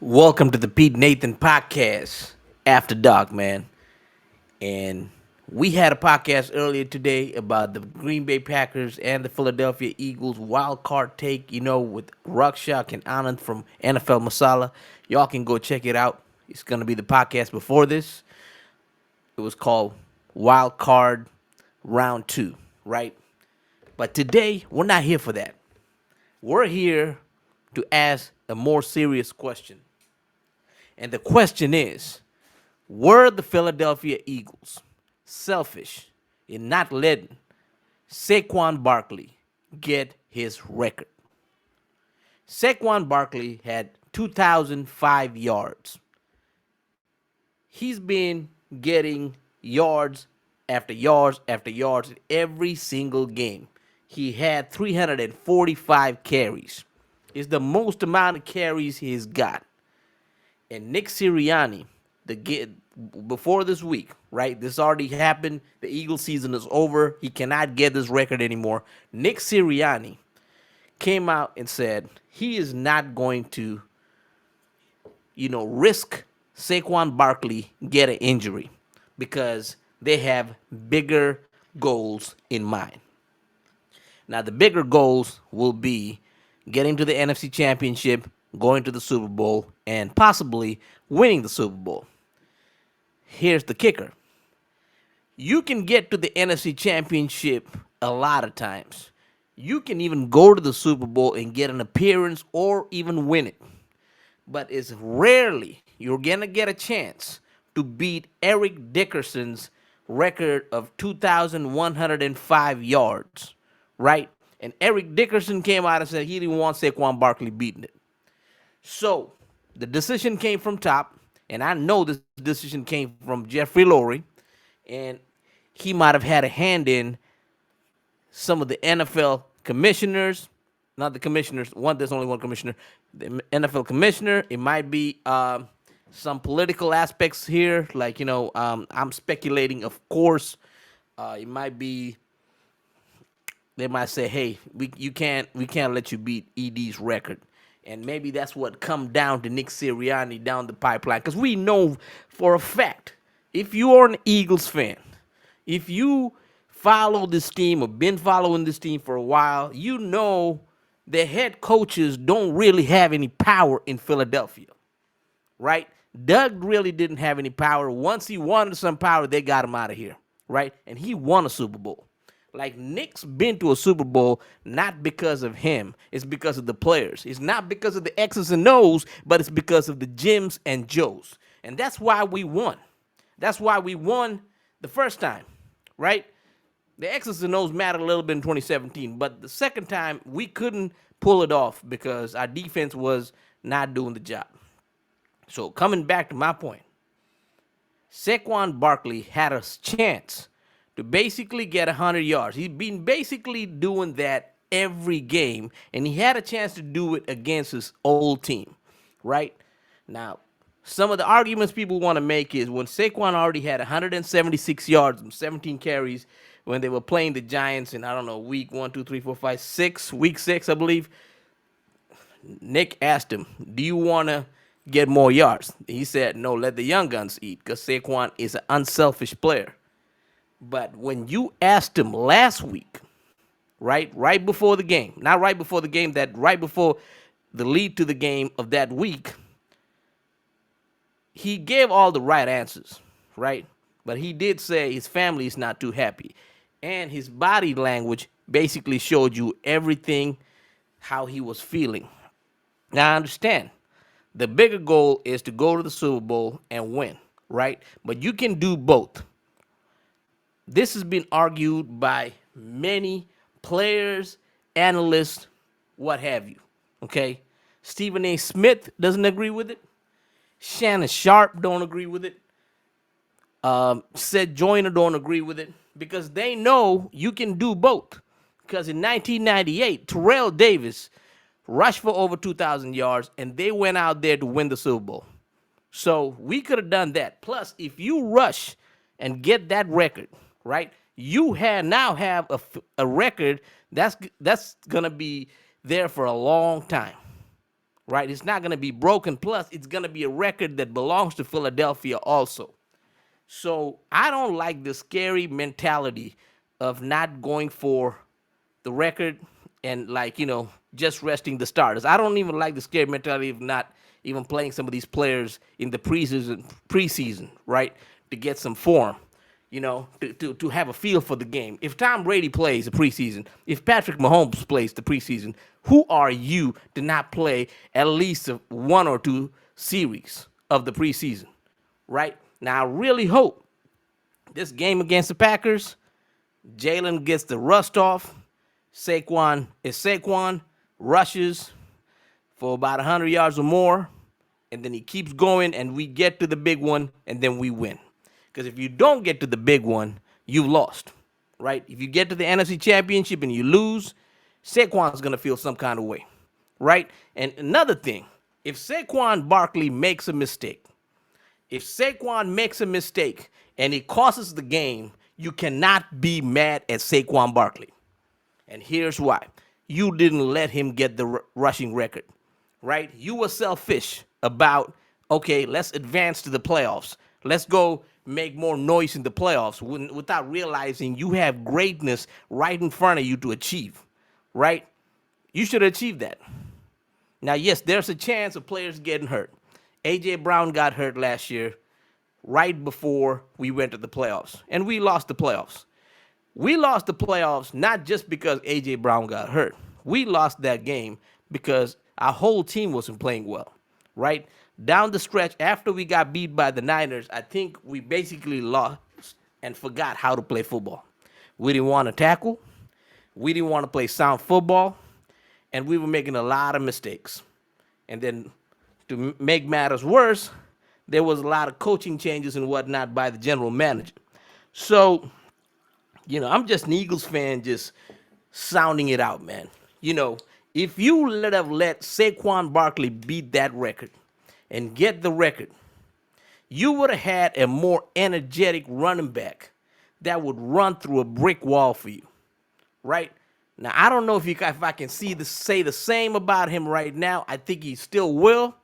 Welcome to the Pete Nathan podcast, After Dark, man. And we had a podcast earlier today about the Green Bay Packers and the Philadelphia Eagles wild card take, with Ruckshak and Anand from NFL Masala. Y'all can go check it out. It's going to be the podcast before this. It was called Wild Card Round 2, right? But today, we're not here for that. We're here to ask a more serious question. And the question is, were the Philadelphia Eagles selfish in not letting Saquon Barkley get his record? Saquon Barkley had 2,005 yards. He's been getting yards after yards after yards in every single game. He had 345 carries. It's the most amount of carries he's got. And Nick Sirianni, before this week, right? This already happened. The Eagles season is over. He cannot get this record anymore. Nick Sirianni came out and said he is not going to, risk Saquon Barkley get an injury because they have bigger goals in mind. Now, the bigger goals will be getting to the NFC Championship, going to the Super Bowl, and possibly winning the Super Bowl. Here's the kicker. You can get to the NFC Championship a lot of times. You can even go to the Super Bowl and get an appearance or even win it. But it's rarely you're going to get a chance to beat Eric Dickerson's record of 2,105 yards, right? And Eric Dickerson came out and said he didn't want Saquon Barkley beating it. So the decision came from top, and I know this decision came from Jeffrey Lurie, and he might have had a hand in some of the NFL commissioners, not the commissioners. There's only one commissioner. The NFL commissioner. It might be some political aspects here, like I'm speculating. Of course, it might be. They might say, "Hey, we can't let you beat ED's record." And maybe that's what come down to Nick Sirianni down the pipeline. Because we know for a fact, if you are an Eagles fan, if you follow this team or been following this team for a while, you know the head coaches don't really have any power in Philadelphia, right? Doug really didn't have any power. Once he wanted some power, they got him out of here, right? And he won a Super Bowl. Like, Nick's been to a Super Bowl not because of him. It's because of the players. It's not because of the X's and O's, but it's because of the Jims and Joes. And that's why we won. That's why we won the first time, right? The X's and O's mattered a little bit in 2017, but the second time we couldn't pull it off because our defense was not doing the job. So coming back to my point, Saquon Barkley had a chance to basically get 100 yards. He's been basically doing that every game, and he had a chance to do it against his old team, right? Now, some of the arguments people want to make is when Saquon already had 176 yards and 17 carries when they were playing the Giants in, I don't know, week 1, 2, 3, 4, 5, 6, week 6, I believe, Nick asked him, do you want to get more yards? He said, no, let the young guns eat because Saquon is an unselfish player. But when you asked him last week, right before the game, not right before the game, that right before the lead to the game of that week, he gave all the right answers, right? But he did say his family is not too happy. And his body language basically showed you everything, how he was feeling. Now, I understand. The bigger goal is to go to the Super Bowl and win, right? But you can do both. This has been argued by many players, analysts, what have you. Okay? Stephen A. Smith doesn't agree with it. Shannon Sharp don't agree with it. Seth Joyner don't agree with it because they know you can do both. Because in 1998, Terrell Davis rushed for over 2,000 yards, and they went out there to win the Super Bowl. So we could have done that. Plus, if you rush and get that record, right, you now have a record that's gonna be there for a long time. right? It's not going to be broken. Plus, it's going to be a record that belongs to Philadelphia also. So I don't like the scary mentality of not going for the record and, like, just resting the starters. I don't even like the scary mentality of not even playing some of these players in the preseason, right? To get some form, to have a feel for the game. If Tom Brady plays the preseason, if Patrick Mahomes plays the preseason, who are you to not play at least one or two series of the preseason, right? Now, I really hope this game against the Packers, Jalen gets the rust off. Saquon rushes for about 100 yards or more, and then he keeps going, and we get to the big one, and then we win. Because if you don't get to the big one, you've lost, right? If you get to the NFC Championship and you lose, Saquon's going to feel some kind of way, right? And another thing, if Saquon Barkley makes a mistake, if Saquon makes a mistake and it costs the game, you cannot be mad at Saquon Barkley. And here's why. You didn't let him get the rushing record, right? You were selfish about, okay, let's advance to the playoffs. Let's go make more noise in the playoffs without realizing you have greatness right in front of you to achieve, right? You should achieve that. Now, yes, there's a chance of players getting hurt. A.J. Brown got hurt last year right before we went to the playoffs, and we lost the playoffs. We lost the playoffs not just because A.J. Brown got hurt. We lost that game because our whole team wasn't playing well, right? Down the stretch, after we got beat by the Niners, I think we basically lost and forgot how to play football. We didn't want to tackle. We didn't want to play sound football. And we were making a lot of mistakes. And then to make matters worse, there was a lot of coaching changes and whatnot by the general manager. So, I'm just an Eagles fan, just sounding it out, man. If you have let Saquon Barkley beat that record and get the record, you would have had a more energetic running back that would run through a brick wall for you, right? Now, I don't know if I can say the same about him right now. I think he still will,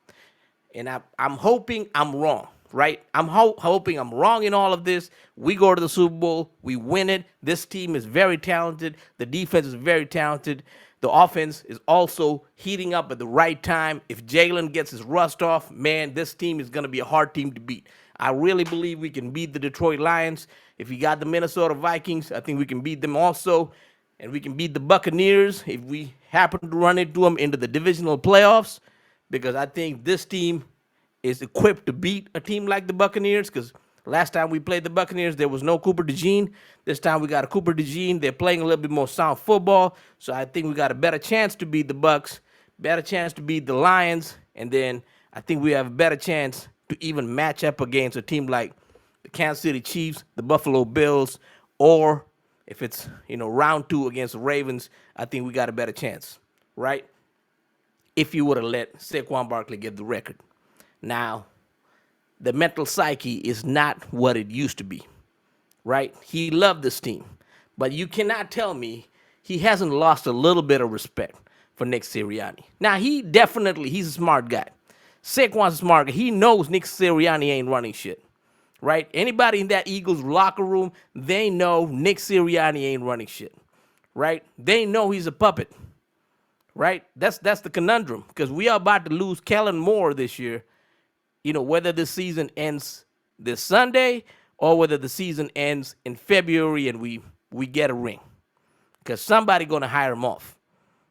and I'm hoping I'm wrong, right? I'm hoping I'm wrong in all of this. We go to the Super Bowl, we win it. This team is very talented. The defense is very talented. The offense is also heating up at the right time. If Jalen gets his rust off, man, this team is going to be a hard team to beat. I really believe we can beat the Detroit Lions. If we got the Minnesota Vikings, I think we can beat them also. And we can beat the Buccaneers if we happen to run into them into the divisional playoffs, because I think this team is equipped to beat a team like the Buccaneers, because last time we played the Buccaneers, there was no Cooper DeJean. This time we got a Cooper DeJean. They're playing a little bit more sound football, so I think we got a better chance to beat the Bucs, better chance to beat the Lions, and then I think we have a better chance to even match up against a team like the Kansas City Chiefs, the Buffalo Bills, or if it's, round 2 against the Ravens, I think we got a better chance, right? If you would have let Saquon Barkley get the record. Now, the mental psyche is not what it used to be, right? He loved this team. But you cannot tell me he hasn't lost a little bit of respect for Nick Sirianni. Now, he's a smart guy. Saquon's a smart guy. He knows Nick Sirianni ain't running shit. Right? Anybody in that Eagles locker room, they know Nick Sirianni ain't running shit. Right? They know he's a puppet. Right? That's the conundrum, because we are about to lose Kellen Moore this year. Whether the season ends this Sunday or whether the season ends in February and we get a ring, because somebody gonna hire him off.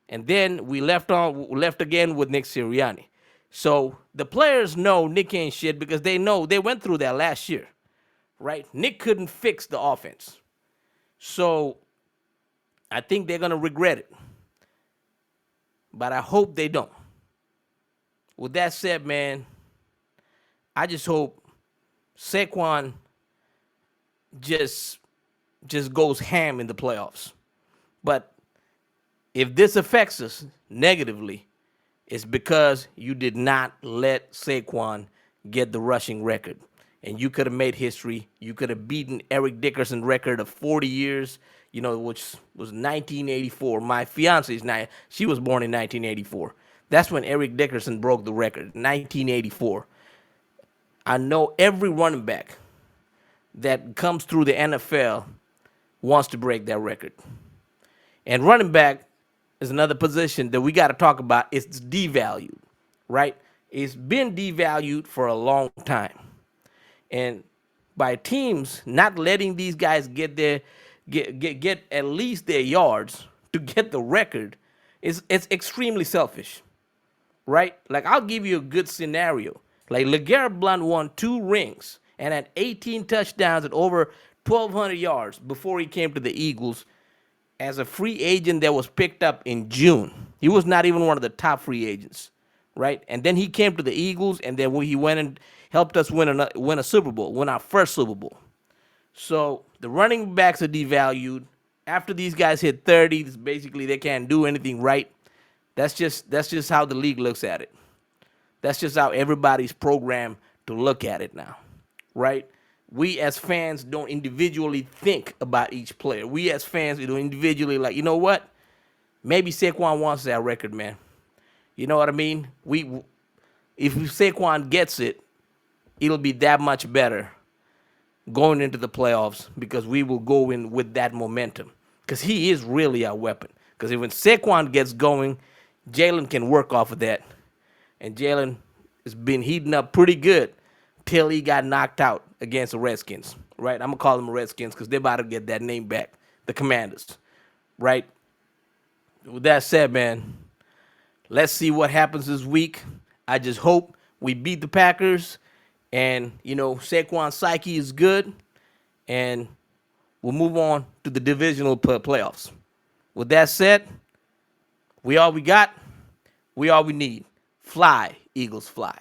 And then we left again with Nick Sirianni. So the players know Nick ain't shit because they know they went through that last year, right? Nick couldn't fix the offense. So I think they're going to regret it. But I hope they don't. With that said, man, I just hope Saquon just goes ham in the playoffs. But if this affects us negatively, it's because you did not let Saquon get the rushing record. And you could have made history. You could have beaten Eric Dickerson record of 40 years, which was 1984. My fiance she was born in 1984. That's when Eric Dickerson broke the record, 1984. I know every running back that comes through the NFL wants to break that record. And running back is another position that we got to talk about. It's devalued, right? It's been devalued for a long time. And by teams not letting these guys get at least their yards to get the record, it's extremely selfish, right? Like I'll give you a good scenario. Like LeGarrette Blount won 2 rings and had 18 touchdowns and over 1,200 yards before he came to the Eagles as a free agent that was picked up in June. He was not even one of the top free agents, right? And then he came to the Eagles, and then he went and helped us win a Super Bowl, win our first Super Bowl. So the running backs are devalued. After these guys hit 30, basically they can't do anything right. That's just how the league looks at it. That's just how everybody's programmed to look at it now, right? We as fans don't individually think about each player. We as fans, we don't individually like, you know what? Maybe Saquon wants that record, man. You know what I mean? If Saquon gets it, it'll be that much better going into the playoffs because we will go in with that momentum. Because he is really our weapon. Because when Saquon gets going, Jalen can work off of that. And Jalen has been heating up pretty good till he got knocked out against the Redskins, right? I'm going to call them Redskins because they're about to get that name back, the Commanders, right? With that said, man, let's see what happens this week. I just hope we beat the Packers and, Saquon's psyche is good and we'll move on to the divisional playoffs. With that said, we all we got, we all we need. Fly, Eagles, fly.